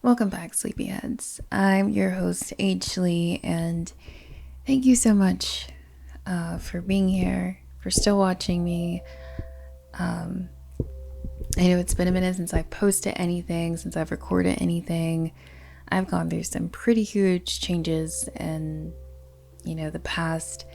Welcome back, Sleepyheads. I'm your host, H. Lee, and thank you so much for being here, for still watching me. I know it's been a minute since I've posted anything, since I've recorded anything. I've gone through some pretty huge changes in, the past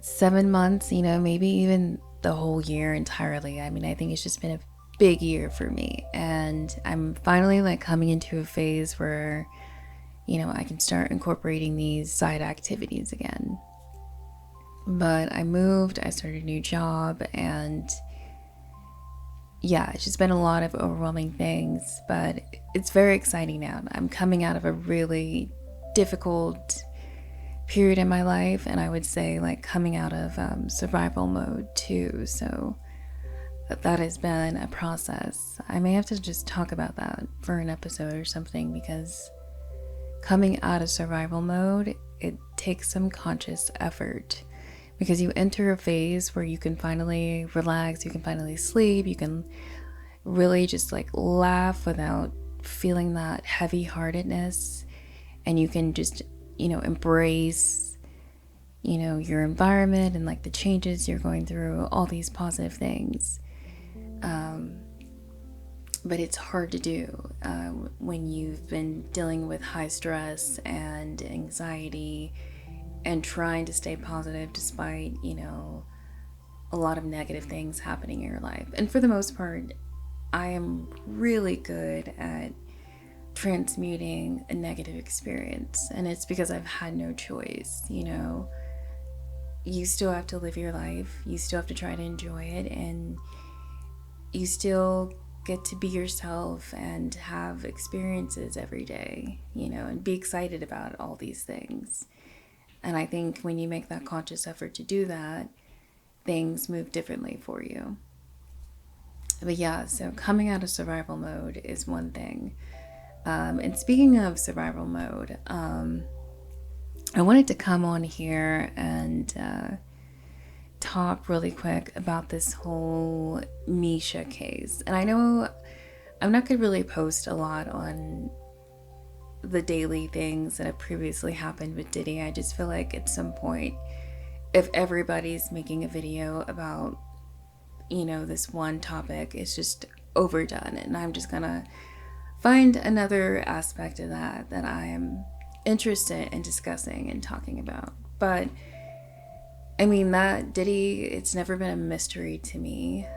7 months, maybe even the whole year entirely. I mean, I think it's just been a big year for me, and I'm finally coming into a phase where I can start incorporating these side activities again. But I moved, I started a new job, and yeah, it's just been a lot of overwhelming things, but it's very exciting now. I'm coming out of a really difficult period in my life, and I would say coming out of survival mode too. So that has been a process. I may have to just talk about that for an episode or something, because coming out of survival mode, it takes some conscious effort, because you enter a phase where you can finally relax, you can finally sleep, you can really just laugh without feeling that heavy-heartedness, and you can just embrace your environment and the changes you're going through, all these positive things. But it's hard to do when you've been dealing with high stress and anxiety and trying to stay positive despite, a lot of negative things happening in your life. And for the most part, I am really good at transmuting a negative experience, and it's because I've had no choice. You still have to live your life, you still have to try to enjoy it, and you still get to be yourself and have experiences every day, and be excited about all these things. And I think when you make that conscious effort to do that, things move differently for you. But yeah, so coming out of survival mode is one thing. And speaking of survival mode, I wanted to come on here and talk really quick about this whole Mesha case. And I know I'm not going to really post a lot on the daily things that have previously happened with Diddy. I just feel like at some point, if everybody's making a video about, this one topic, it's just overdone. And I'm just going to find another aspect of that I am interested in discussing and talking about. But I mean, that Diddy, it's never been a mystery to me.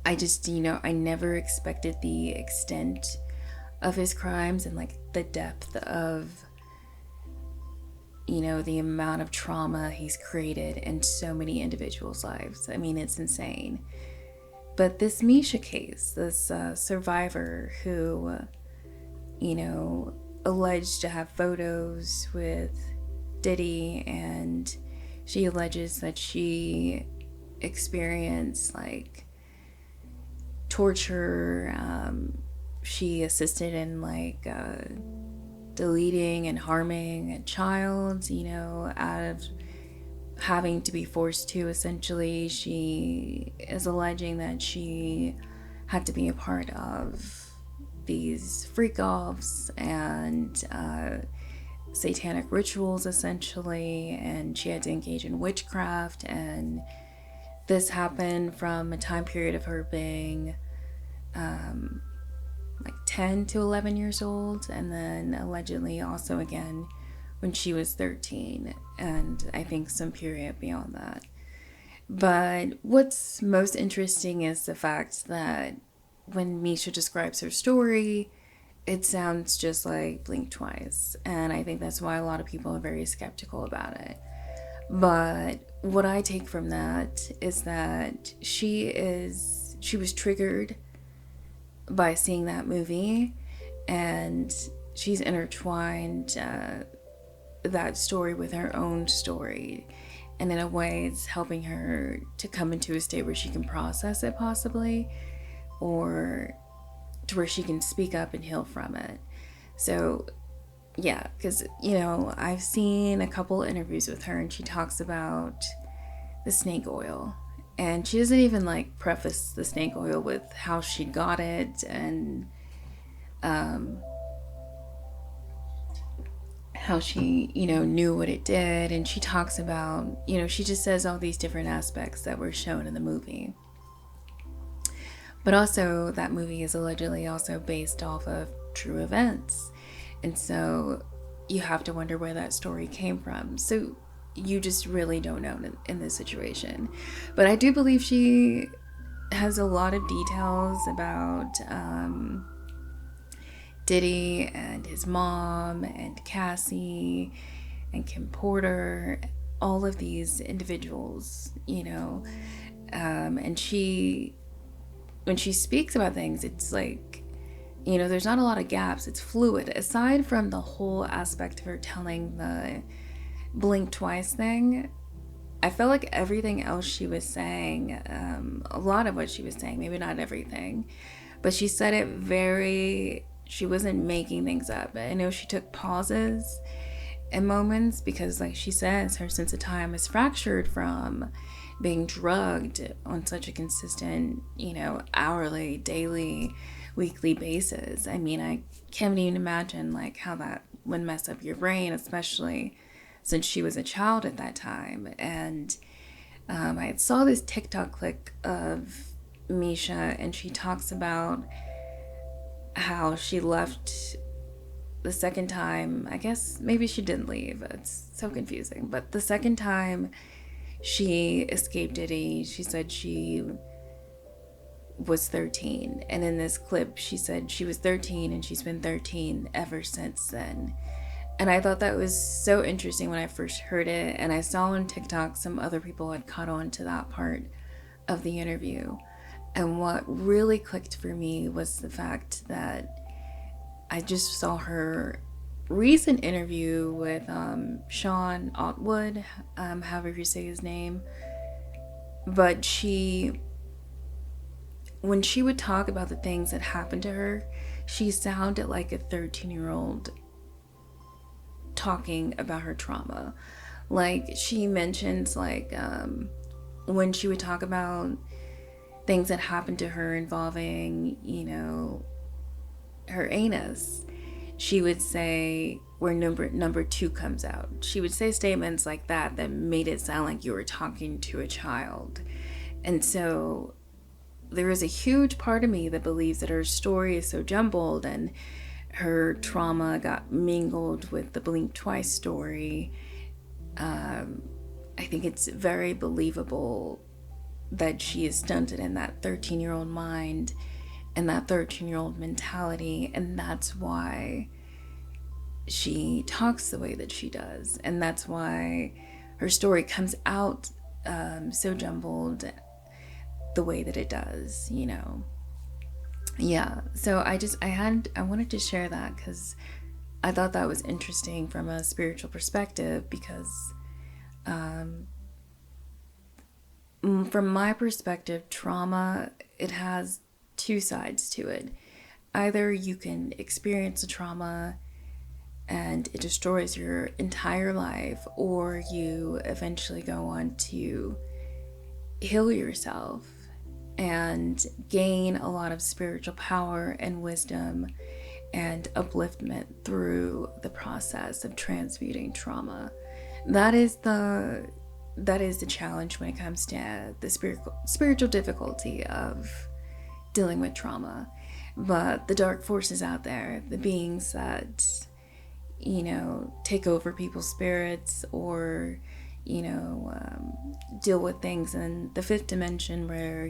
I just, I never expected the extent of his crimes and the depth of, the amount of trauma he's created in so many individuals' lives. I mean, it's insane. But this Mesha case, this survivor who, alleged to have photos with Diddy, and she alleges that she experienced torture. She assisted in deleting and harming a child, out of having to be forced to. Essentially, she is alleging that she had to be a part of these freak-offs and satanic rituals, essentially, and she had to engage in witchcraft. And this happened from a time period of her being 10 to 11 years old, and then allegedly also again when she was 13, and I think some period beyond that. But what's most interesting is the fact that when Mesha describes her story, it sounds just like Blink Twice, and I think that's why a lot of people are very skeptical about it. But what I take from that is that she was triggered by seeing that movie, and she's intertwined that story with her own story, and in a way it's helping her to come into a state where she can process it, possibly, or to where she can speak up and heal from it. So yeah, because I've seen a couple interviews with her, and she talks about the snake oil, And she doesn't even like preface the snake oil with how she got it and how she, knew what it did. And she talks about, she just says all these different aspects that were shown in the movie. But also, that movie is allegedly also based off of true events. And so you have to wonder where that story came from. So you just really don't know in this situation. But I do believe she has a lot of details about Diddy and his mom and Cassie and Kim Porter, all of these individuals, and when she speaks about things, it's like, there's not a lot of gaps. It's fluid. Aside from the whole aspect of her telling the blink twice thing, I felt like everything else she was saying, a lot of what she was saying, maybe not everything, but she said it she wasn't making things up. I know she took pauses and moments because, like she says, her sense of time is fractured from being drugged on such a consistent, hourly, daily, weekly basis. I mean, I can't even imagine like how that would mess up your brain, especially since she was a child at that time. And I saw this TikTok clip of Mesha, and she talks about how she left the second time. I guess maybe she didn't leave. It's so confusing. But the second time she escaped Diddy, she said she was 13. And in this clip, she said she was 13 and she's been 13 ever since then. And I thought that was so interesting when I first heard it. And I saw on TikTok some other people had caught on to that part of the interview. And what really clicked for me was the fact that I just saw her recent interview with Sean Otwood, however you say his name. But when she would talk about the things that happened to her, she sounded like a 13-year-old talking about her trauma. Like, she mentions like when she would talk about things that happened to her involving, her anus, she would say where number 2 comes out. She would say statements like that made it sound like you were talking to a child. And so there is a huge part of me that believes that her story is so jumbled and her trauma got mingled with the blink twice story. I think it's very believable that she is stunted in that 13-year-old mind and that 13-year-old mentality, and that's why she talks the way that she does, and that's why her story comes out so jumbled the way that it does. Yeah, so I wanted to share that because I thought that was interesting from a spiritual perspective, because from my perspective, trauma, it has 2 sides to it. Either you can experience a trauma and it destroys your entire life, or you eventually go on to heal yourself and gain a lot of spiritual power and wisdom and upliftment through the process of transmuting trauma. That is the challenge when it comes to the spiritual difficulty of dealing with trauma. But the dark forces out there, the beings that, take over people's spirits, or, deal with things in the 5th dimension where,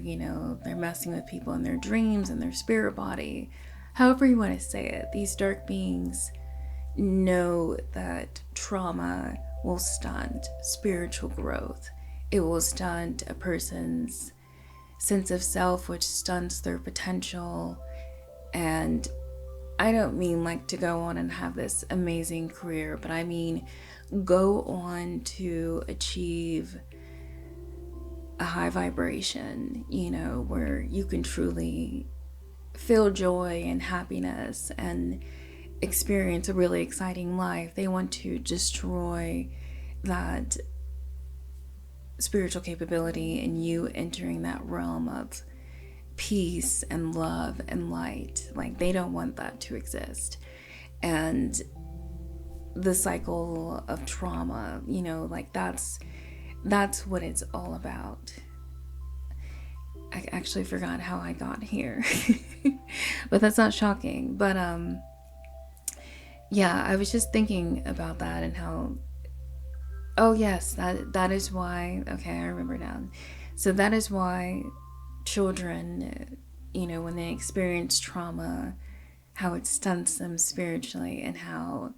they're messing with people in their dreams and their spirit body, however you want to say it, these dark beings know that trauma will stunt spiritual growth. It will stunt a person's sense of self, which stunts their potential. And I don't mean like to go on and have this amazing career, but I mean go on to achieve a high vibration, where you can truly feel joy and happiness and experience a really exciting life. They want to destroy that spiritual capability and you entering that realm of peace and love and light. Like, they don't want that to exist. And the cycle of trauma, you know, like that's what it's all about. I actually forgot how I got here. But that's not shocking. But yeah, I was just thinking about that and how, oh yes, that is why, okay, I remember now. So that is why children, you know, when they experience trauma, how it stunts them spiritually, and how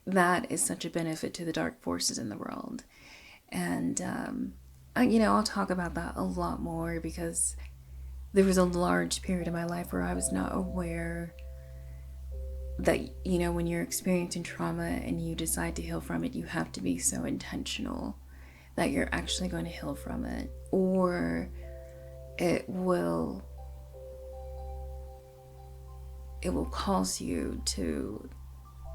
that is such a benefit to the dark forces in the world. And you know, I'll talk about that a lot more, because there was a large period of my life where I was not aware that, you know, when you're experiencing trauma and you decide to heal from it, you have to be so intentional that you're actually going to heal from it, or it will cause you to,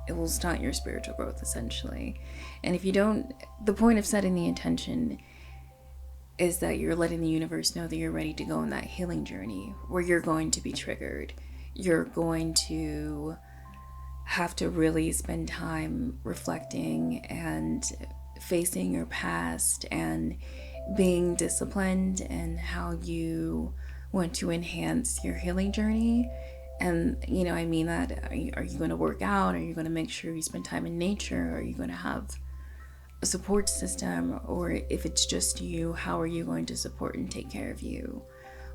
it will stunt your spiritual growth, essentially. And if you don't, the point of setting the intention is that you're letting the universe know that you're ready to go on that healing journey, where you're going to be triggered. You're going to have to really spend time reflecting and facing your past and being disciplined in how you want to enhance your healing journey. And, you know, I mean that, are you going to work out? Are you going to make sure you spend time in nature? Are you going to have a support system? Or if it's just you, how are you going to support and take care of you?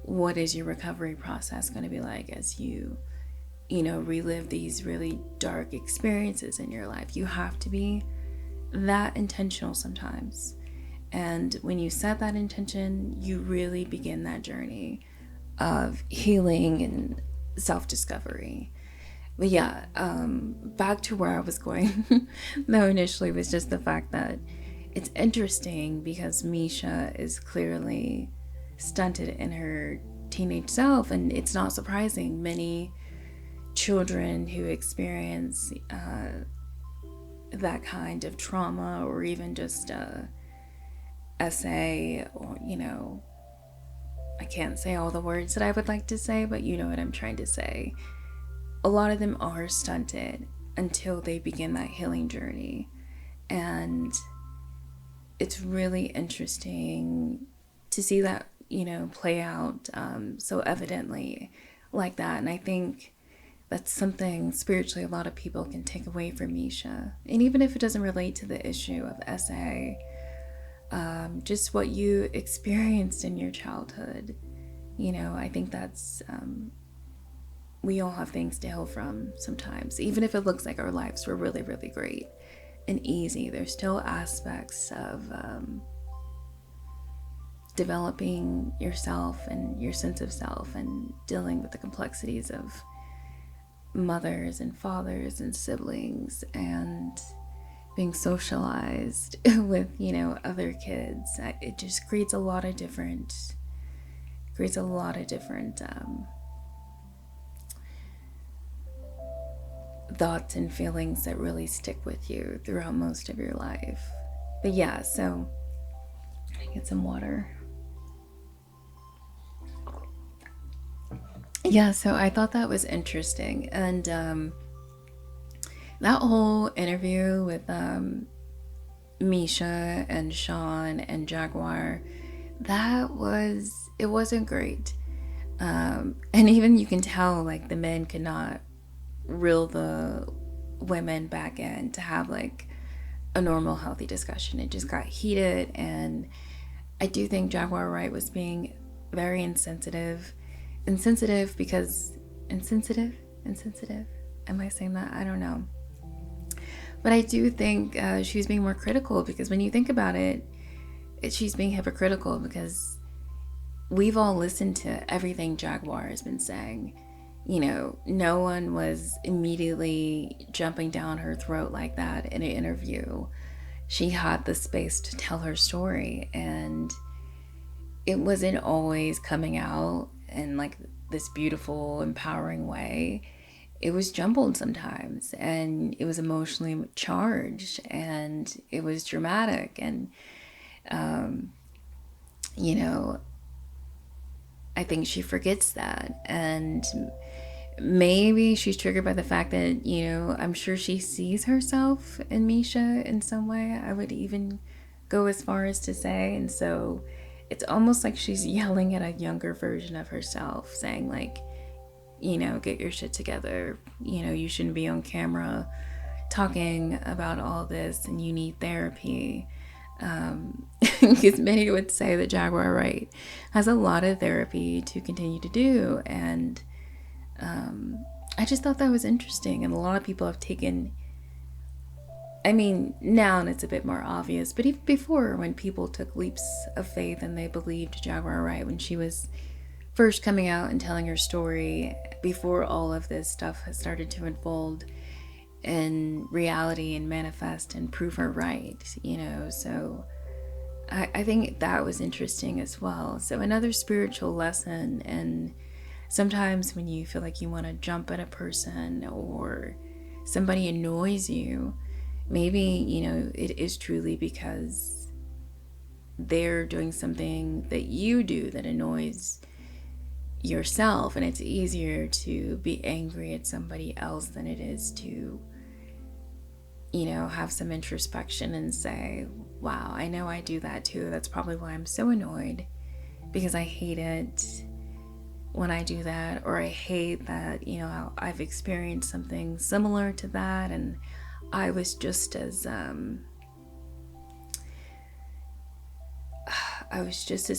What is your recovery process going to be like as you know, relive these really dark experiences in your life? You have to be that intentional sometimes. And when you set that intention, you really begin that journey of healing and self-discovery. But yeah, back to where I was going though initially, was just the fact that it's interesting because Mesha is clearly stunted in her teenage self, and it's not surprising. Many children who experience that kind of trauma, or even just SA, or, you know, I can't say all the words that I would like to say, but you know what I'm trying to say. A lot of them are stunted until they begin that healing journey. And it's really interesting to see that, you know, play out so evidently like that. And I think that's something spiritually a lot of people can take away from Mesha. And even if it doesn't relate to the issue of SA, just what you experienced in your childhood, you know, I think that's, we all have things to heal from sometimes. Even if it looks like our lives were really, really great and easy, there's still aspects of developing yourself and your sense of self, and dealing with the complexities of mothers and fathers and siblings, and being socialized with, you know, other kids. It just creates a lot of different thoughts and feelings that really stick with you throughout most of your life. But yeah, so I get some water. Yeah, so I thought that was interesting. And that whole interview with Mesha and Sean and Jaguar, it wasn't great. And even you can tell, like, the men could not reel the women back in to have like a normal, healthy discussion. It just got heated, and I do think Jaguar Wright was being very insensitive because insensitive. Am I saying that? I don't know. But I do think she's being more critical, because when you think about it, she's being hypocritical, because we've all listened to everything Jaguar has been saying. You know, no one was immediately jumping down her throat like that in an interview. She had the space to tell her story, and it wasn't always coming out in like this beautiful, empowering way. It was jumbled sometimes, and it was emotionally charged, and it was dramatic. And you know, I think she forgets that. And maybe she's triggered by the fact that, I'm sure she sees herself in Mesha in some way. I would even go as far as to say. And so it's almost like she's yelling at a younger version of herself, saying, like, get your shit together. You shouldn't be on camera talking about all this, and you need therapy. Because many would say that Jaguar Wright has a lot of therapy to continue to do. And I just thought that was interesting. And a lot of people have taken, now it's a bit more obvious, but even before, when people took leaps of faith and they believed Jaguar Wright when she was first coming out and telling her story, before all of this stuff has started to unfold in reality and manifest and prove her right, so I think that was interesting as well. So another spiritual lesson. And sometimes when you feel like you want to jump at a person or somebody annoys you, maybe, it is truly because they're doing something that you do that annoys yourself, and it's easier to be angry at somebody else than it is to have some introspection and say, wow, I know I do that too. That's probably why I'm so annoyed, because I hate it when I do that, or I hate that I've experienced something similar to that, and I was just as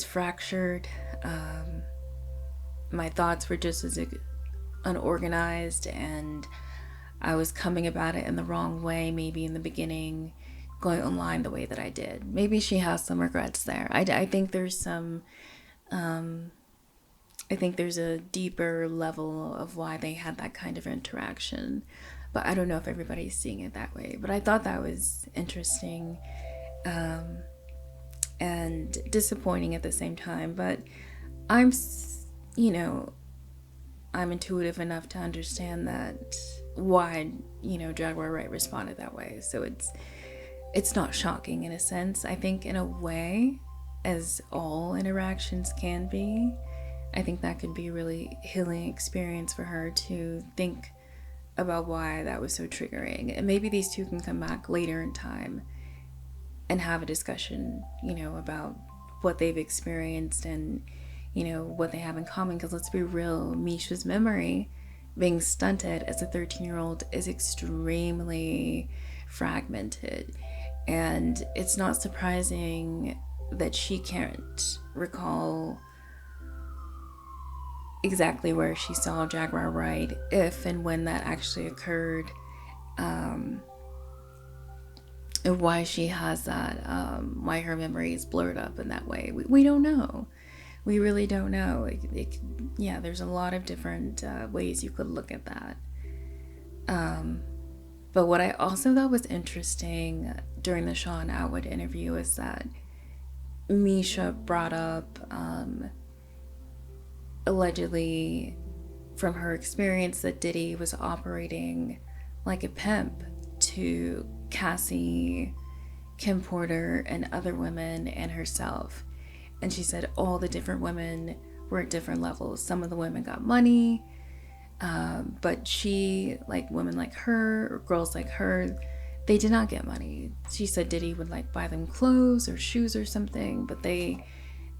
fractured. My thoughts were just as unorganized, and I was coming about it in the wrong way, maybe in the beginning, going online the way that I did. Maybe she has some regrets there. I think there's some, I think there's a deeper level of why they had that kind of interaction. But I don't know if everybody's seeing it that way. But I thought that was interesting and disappointing at the same time. But I'm intuitive enough to understand that why, Jaguar Wright responded that way. So it's not shocking in a sense. I think in a way, as all interactions can be, I think that could be a really healing experience for her to think about why that was so triggering. And maybe these two can come back later in time and have a discussion, about what they've experienced and, what they have in common. Because let's be real, Mesha's memory being stunted as a 13-year-old is extremely fragmented. And it's not surprising that she can't recall exactly where she saw Jaguar Wright, if and when that actually occurred, and why she has that, why her memory is blurred up in that way. We don't know. We really don't know. There's a lot of different ways you could look at that. But what I also thought was interesting during the Sean Atwood interview is that Mesha brought up, allegedly from her experience, that Diddy was operating like a pimp to Cassie, Kim Porter, and other women, and herself. And she said all the different women were at different levels. Some of the women got money, but she, like women like her, or girls like her, they did not get money. She said Diddy would buy them clothes or shoes or something, but they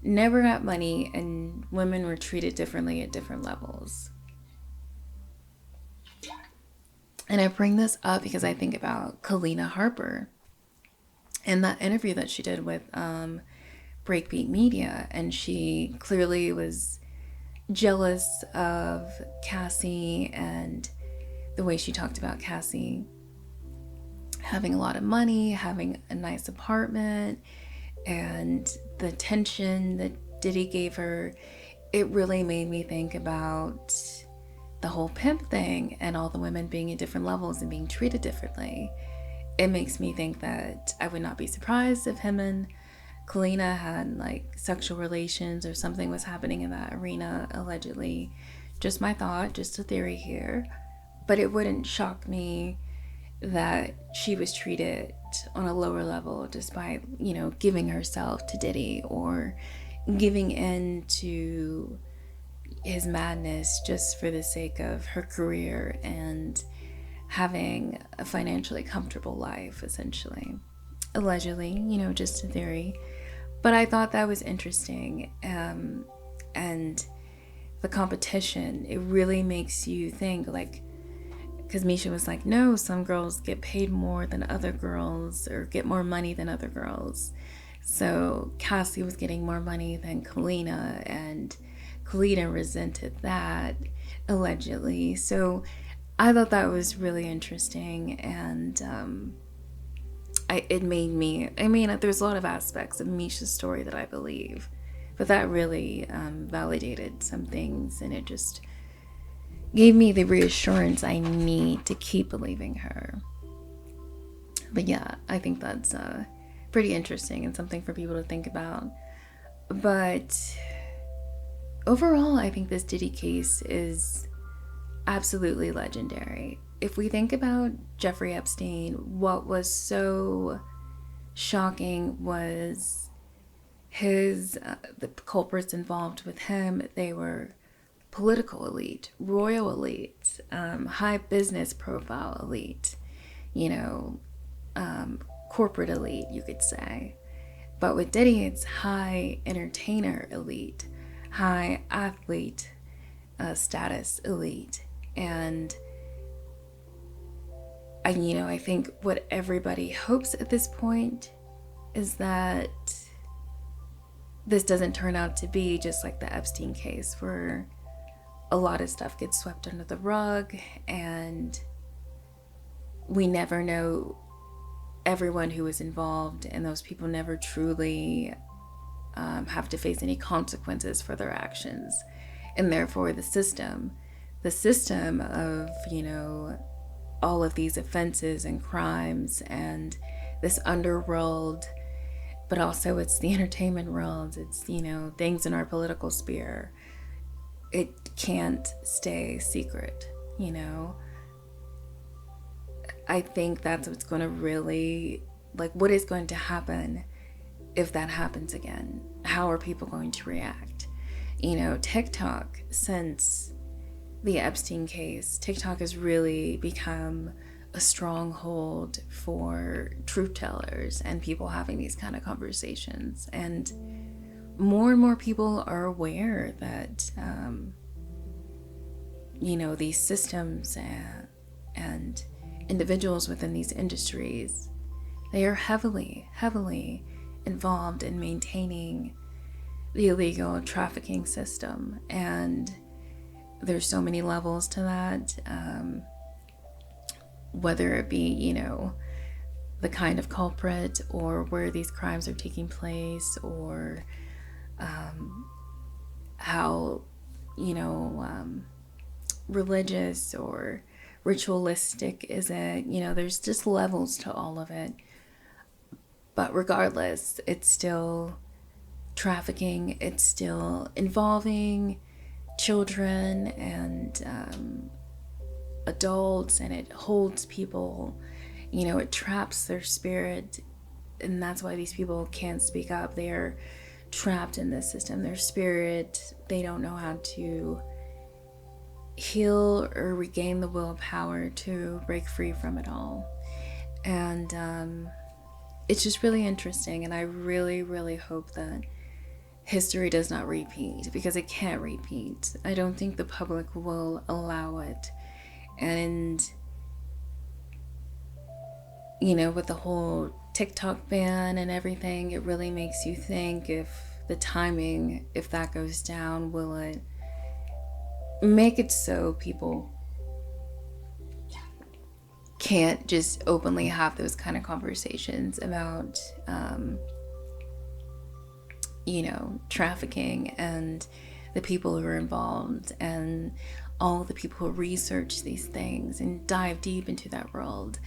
never got money, and women were treated differently at different levels. And I bring this up because I think about Kalina Harper and that interview that she did with Breakbeat Media, and she clearly was jealous of Cassie and the way she talked about Cassie having a lot of money, having a nice apartment, and the attention that Diddy gave her. It really made me think about the whole pimp thing and all the women being at different levels and being treated differently. It makes me think that I would not be surprised if him and Kalina had sexual relations or something was happening in that arena, allegedly. Just my thought, just a theory here. But it wouldn't shock me that she was treated on a lower level despite, giving herself to Diddy, or, giving in to his madness just for the sake of her career and having a financially comfortable life, essentially. Allegedly, just a theory. But I thought that was interesting. And the competition, it really makes you think, like, because Mesha was like, no, some girls get paid more than other girls or get more money than other girls. So Cassie was getting more money than Kalina, and Kalina resented that, allegedly. So I thought that was really interesting, and it made me, there's a lot of aspects of Mesha's story that I believe, but that really validated some things, and it just gave me the reassurance I need to keep believing her. But yeah, I think that's pretty interesting and something for people to think about. But overall, I think this Diddy case is absolutely legendary. If we think about Jeffrey Epstein, what was so shocking was the culprits involved with him. They were political elite, royal elite, high business profile elite, corporate elite, you could say. But with Diddy, it's high entertainer elite, high athlete status elite. And I think what everybody hopes at this point is that this doesn't turn out to be just like the Epstein case, where a lot of stuff gets swept under the rug and we never know everyone who was involved, and those people never truly have to face any consequences for their actions. And therefore the system of, all of these offenses and crimes and this underworld, but also it's the entertainment world, it's, things in our political sphere. It can't stay secret, I think that's what's going to really, what is going to happen if that happens again? How are people going to react? TikTok, since the Epstein case, TikTok has really become a stronghold for truth tellers and people having these kind of conversations. And more people are aware that, these systems and individuals within these industries, they are heavily involved in maintaining the illegal trafficking system. And there's so many levels to that, whether it be, the kind of culprit or where these crimes are taking place, or how, religious or ritualistic is it. There's just levels to all of it. But regardless, it's still trafficking. It's still involving children and adults, and it holds people, it traps their spirit. And that's why these people can't speak up. They're trapped in this system. Their spirit, they don't know how to heal or regain the willpower to break free from it all. And it's just really interesting, and I really hope that history does not repeat, because it can't repeat. I don't think the public will allow it. And with the whole TikTok ban and everything, it really makes you think, if the timing, if that goes down, will it make it so people can't just openly have those kind of conversations about trafficking and the people who are involved and all the people who research these things and dive deep into that world.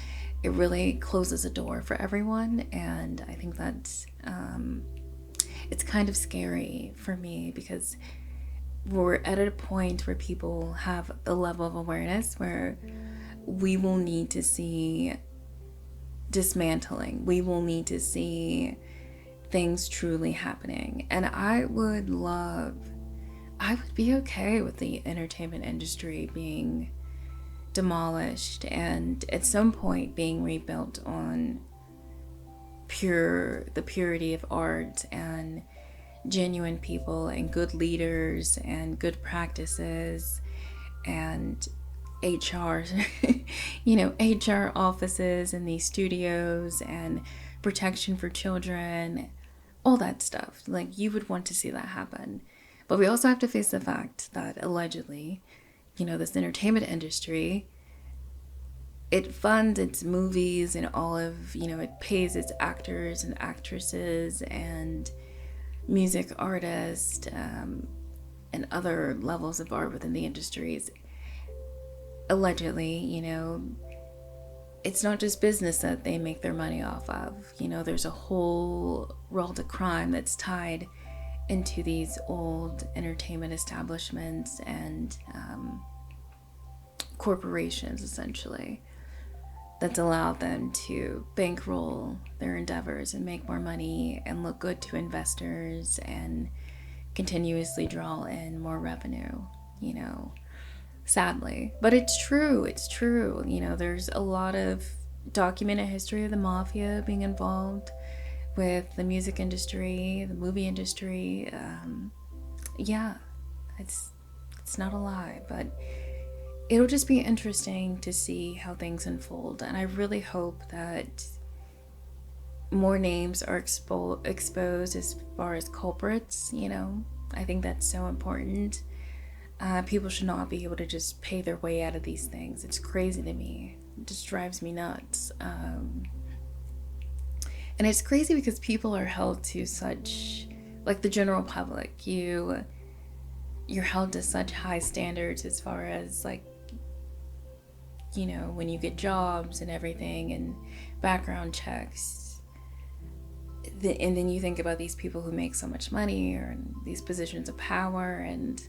It really closes a door for everyone, and I think that's it's kind of scary for me, because we're at a point where people have the level of awareness where we will need to see dismantling. We will need to see things truly happening. And I would be okay with the entertainment industry being demolished and at some point being rebuilt on the purity of art and genuine people and good leaders and good practices and HR, HR offices and these studios and protection for children, all that stuff. Like, you would want to see that happen. But we also have to face the fact that allegedly, this entertainment industry, it funds its movies and all of, it pays its actors and actresses and music artists and other levels of art within the industries. Allegedly, it's not just business that they make their money off of. There's a whole world of crime that's tied into these old entertainment establishments and corporations, essentially, that's allowed them to bankroll their endeavors and make more money and look good to investors and continuously draw in more revenue, sadly. But it's true. There's a lot of documented history of the mafia being involved with the music industry, the movie industry. It's not a lie, but it'll just be interesting to see how things unfold. And I really hope that more names are exposed as far as culprits. I think that's so important. People should not be able to just pay their way out of these things. It's crazy to me. It just drives me nuts. And it's crazy because people are held to such, like the general public, you're held to such high standards as far as like, when you get jobs and everything and background checks. And then you think about these people who make so much money or in these positions of power, and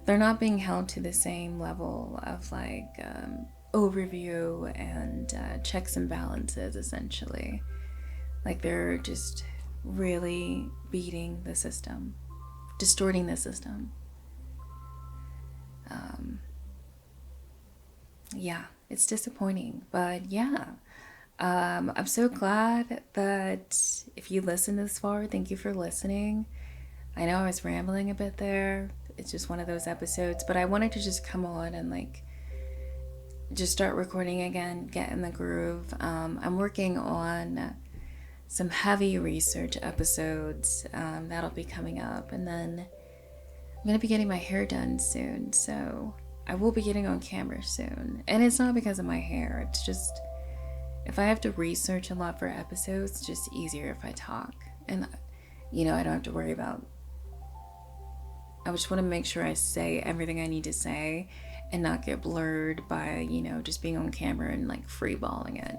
they're not being held to the same level of like overview and checks and balances, essentially. Like, they're just really beating the system, distorting the system. It's disappointing, but I'm so glad that if you listened this far, thank you for listening. I know I was rambling a bit there. It's just one of those episodes, but I wanted to just come on and like just start recording again, get in the groove. I'm working on some heavy research episodes that'll be coming up, and then I'm gonna be getting my hair done soon, so I will be getting on camera soon. And it's not because of my hair, it's just if I have to research a lot for episodes, it's just easier if I talk, and I don't have to worry about, I just want to make sure I say everything I need to say and not get blurred by just being on camera and like freeballing it.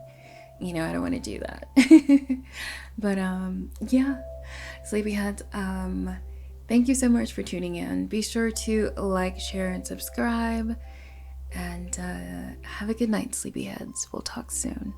I don't want to do that. But sleepyheads, thank you so much for tuning in. Be sure to like, share, and subscribe, and have a good night, sleepyheads. We'll talk soon.